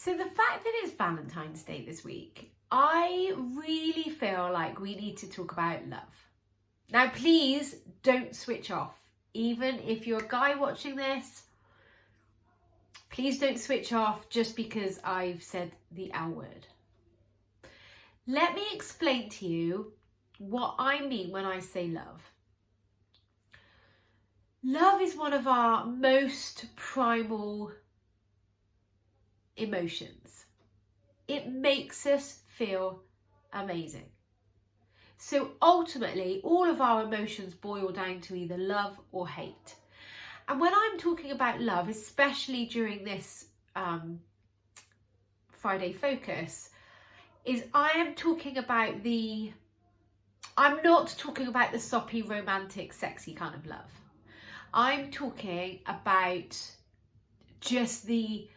So the fact that it's Valentine's Day this week, I really feel like we need to talk about love. Now, please don't switch off. Even if you're a guy watching this, please don't switch off just because I've said the L word. Let me explain to you what I mean when I say love. Love is one of our most primal emotions. It makes us feel amazing. So ultimately, all of our emotions boil down to either love or hate. And when I'm talking about love, especially during this Friday focus, is I am talking about I'm not talking about the soppy, romantic, sexy kind of love. I'm talking about just the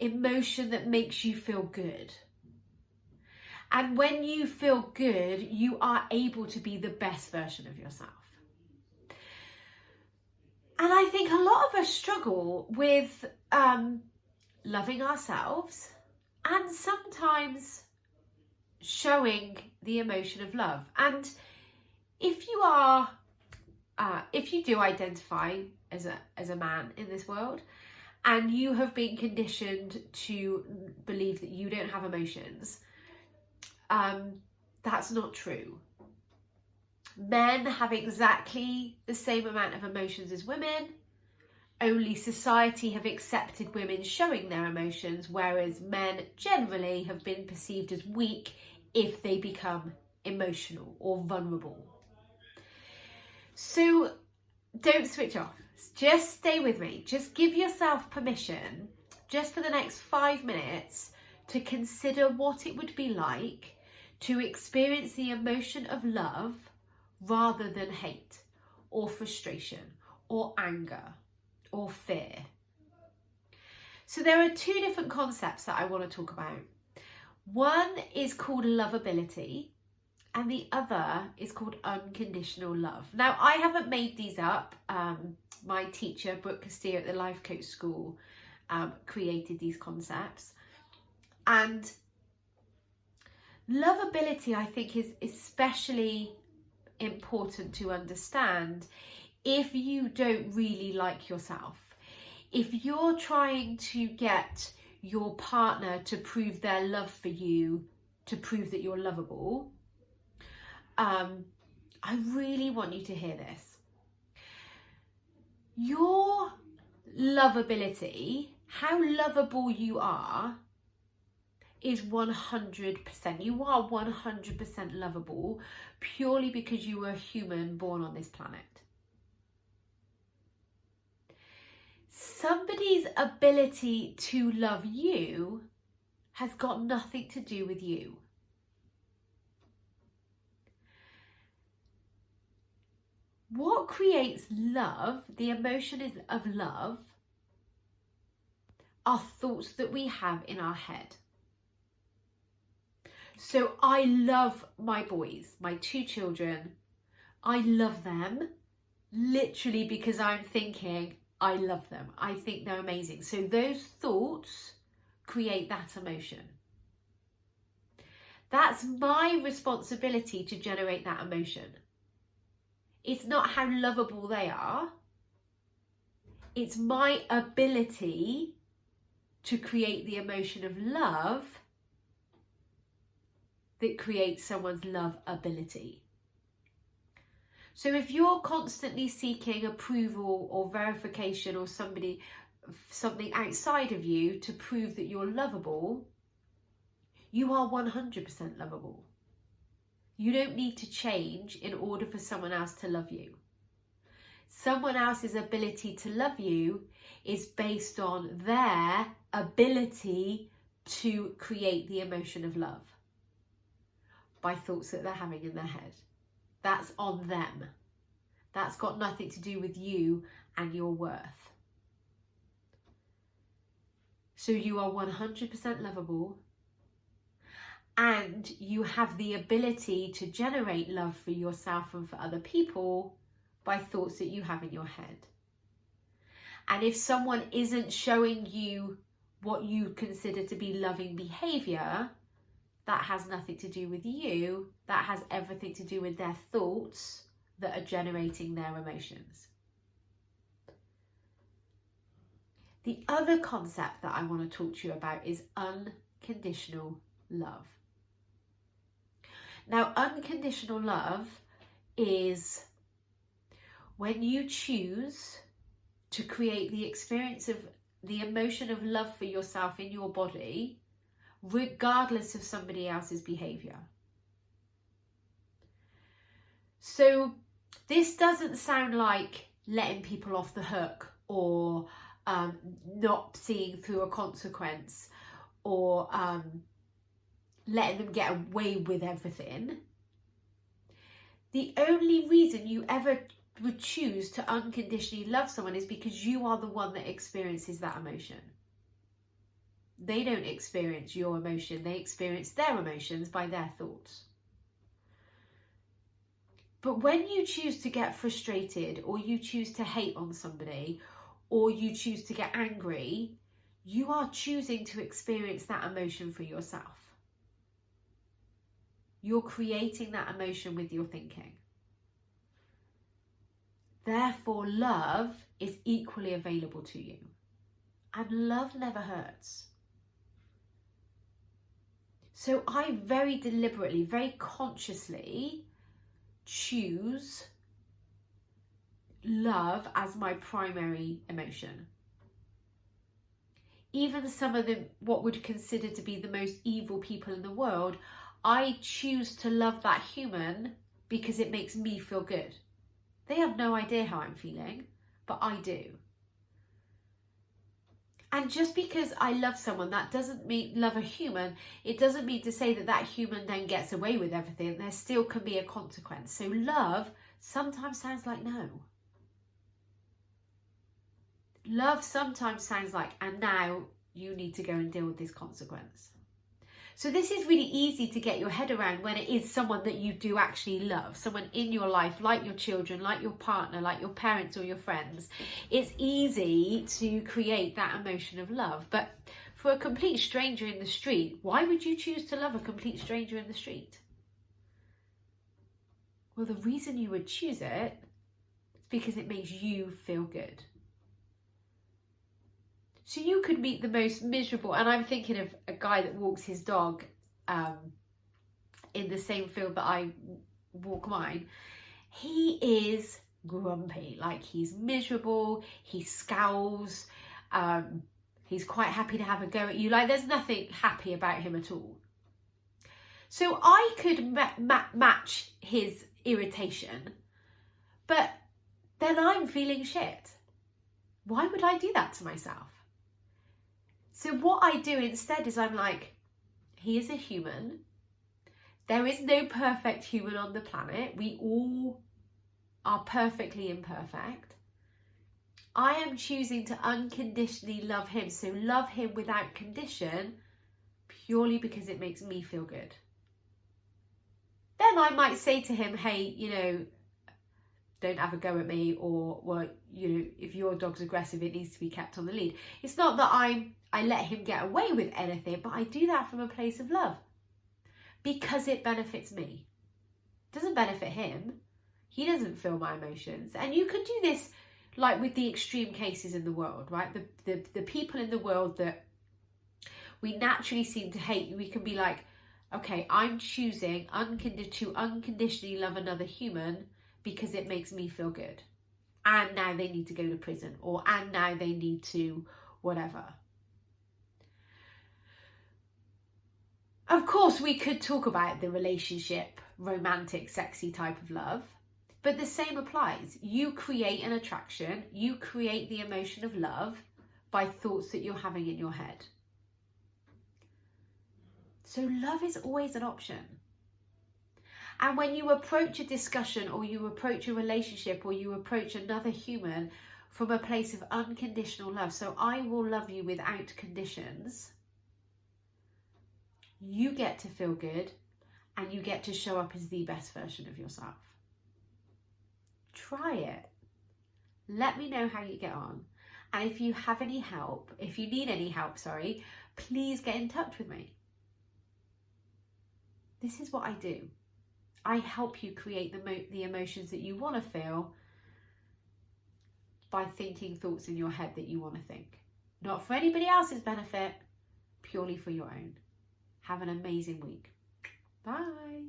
emotion that makes you feel good. And when you feel good, you are able to be the best version of yourself. And I think a lot of us struggle with loving ourselves and sometimes showing the emotion of love. And if you do identify as a man in this world, and you have been conditioned to believe that you don't have emotions, that's not true. Men have exactly the same amount of emotions as women, only society have accepted women showing their emotions, whereas men generally have been perceived as weak if they become emotional or vulnerable. So don't switch off. Just stay with me. Just give yourself permission, just for the next 5 minutes, to consider what it would be like to experience the emotion of love rather than hate or frustration or anger or fear. So there are two different concepts that I want to talk about. One is called lovability and the other is called unconditional love. Now, I haven't made these up. My teacher, Brooke Castillo at the Life Coach School, created these concepts. And lovability, I think, is especially important to understand if you don't really like yourself. If you're trying to get your partner to prove their love for you, to prove that you're lovable, I really want you to hear this. Your lovability, how lovable you are, is 100%. You are 100% lovable purely because you were a human born on this planet. Somebody's ability to love you has got nothing to do with you. What creates love, the emotion of love, are thoughts that we have in our head. So I love my boys, my 2 children. I love them literally because I'm thinking, I love them. I think they're amazing. So those thoughts create that emotion. That's my responsibility to generate that emotion. It's not how lovable they are. It's my ability to create the emotion of love that creates someone's love ability. So if you're constantly seeking approval or verification or something outside of you to prove that you're lovable, you are 100% lovable. You don't need to change in order for someone else to love you. Someone else's ability to love you is based on their ability to create the emotion of love by thoughts that they're having in their head. That's on them. That's got nothing to do with you and your worth. So you are 100% lovable, and you have the ability to generate love for yourself and for other people by thoughts that you have in your head. And if someone isn't showing you what you consider to be loving behaviour, that has nothing to do with you. That has everything to do with their thoughts that are generating their emotions. The other concept that I want to talk to you about is unconditional love. Now, unconditional love is when you choose to create the experience of the emotion of love for yourself in your body, regardless of somebody else's behavior. So this doesn't sound like letting people off the hook, or not seeing through a consequence, or letting them get away with everything. The only reason you ever would choose to unconditionally love someone is because you are the one that experiences that emotion. They don't experience your emotion, they experience their emotions by their thoughts. But when you choose to get frustrated, or you choose to hate on somebody, or you choose to get angry, you are choosing to experience that emotion for yourself. You're creating that emotion with your thinking. Therefore, love is equally available to you. And love never hurts. So I very deliberately, very consciously choose love as my primary emotion. Even some of the what would consider to be the most evil people in the world, I choose to love that human because it makes me feel good. They have no idea how I'm feeling, but I do. And just because I love someone, that doesn't mean love a human, it doesn't mean to say that that human then gets away with everything. There still can be a consequence. So love sometimes sounds like no. Love sometimes sounds like, and now you need to go and deal with this consequence. So this is really easy to get your head around when it is someone that you do actually love, someone in your life, like your children, like your partner, like your parents or your friends. It's easy to create that emotion of love. But for a complete stranger in the street, why would you choose to love a complete stranger in the street? Well, the reason you would choose it is because it makes you feel good. So you could meet the most miserable, and I'm thinking of a guy that walks his dog in the same field that I walk mine. He is grumpy, like he's miserable, he scowls, he's quite happy to have a go at you. Like there's nothing happy about him at all. So I could match his irritation, but then I'm feeling shit. Why would I do that to myself? So what I do instead is I'm like, he is a human. There is no perfect human on the planet. We all are perfectly imperfect. I am choosing to unconditionally love him. So love him without condition, purely because it makes me feel good. Then I might say to him, hey, don't have a go at me, or, well, if your dog's aggressive, it needs to be kept on the lead. It's not that I let him get away with anything, but I do that from a place of love because it benefits me. It doesn't benefit him. He doesn't feel my emotions. And you could do this like with the extreme cases in the world, right? The people in the world that we naturally seem to hate, we can be like, okay, I'm choosing to unconditionally love another human because it makes me feel good. And now they need to go to prison, and now they need to whatever. Of course, we could talk about the relationship, romantic, sexy type of love, but the same applies. You create an attraction, you create the emotion of love by thoughts that you're having in your head. So love is always an option. And when you approach a discussion, or you approach a relationship, or you approach another human from a place of unconditional love, so I will love you without conditions, you get to feel good and you get to show up as the best version of yourself. Try it. Let me know how you get on. And if you have any help, if you need any help, sorry, please get in touch with me. This is what I do. I help you create the emotions that you want to feel by thinking thoughts in your head that you want to think. Not for anybody else's benefit, purely for your own. Have an amazing week. Bye.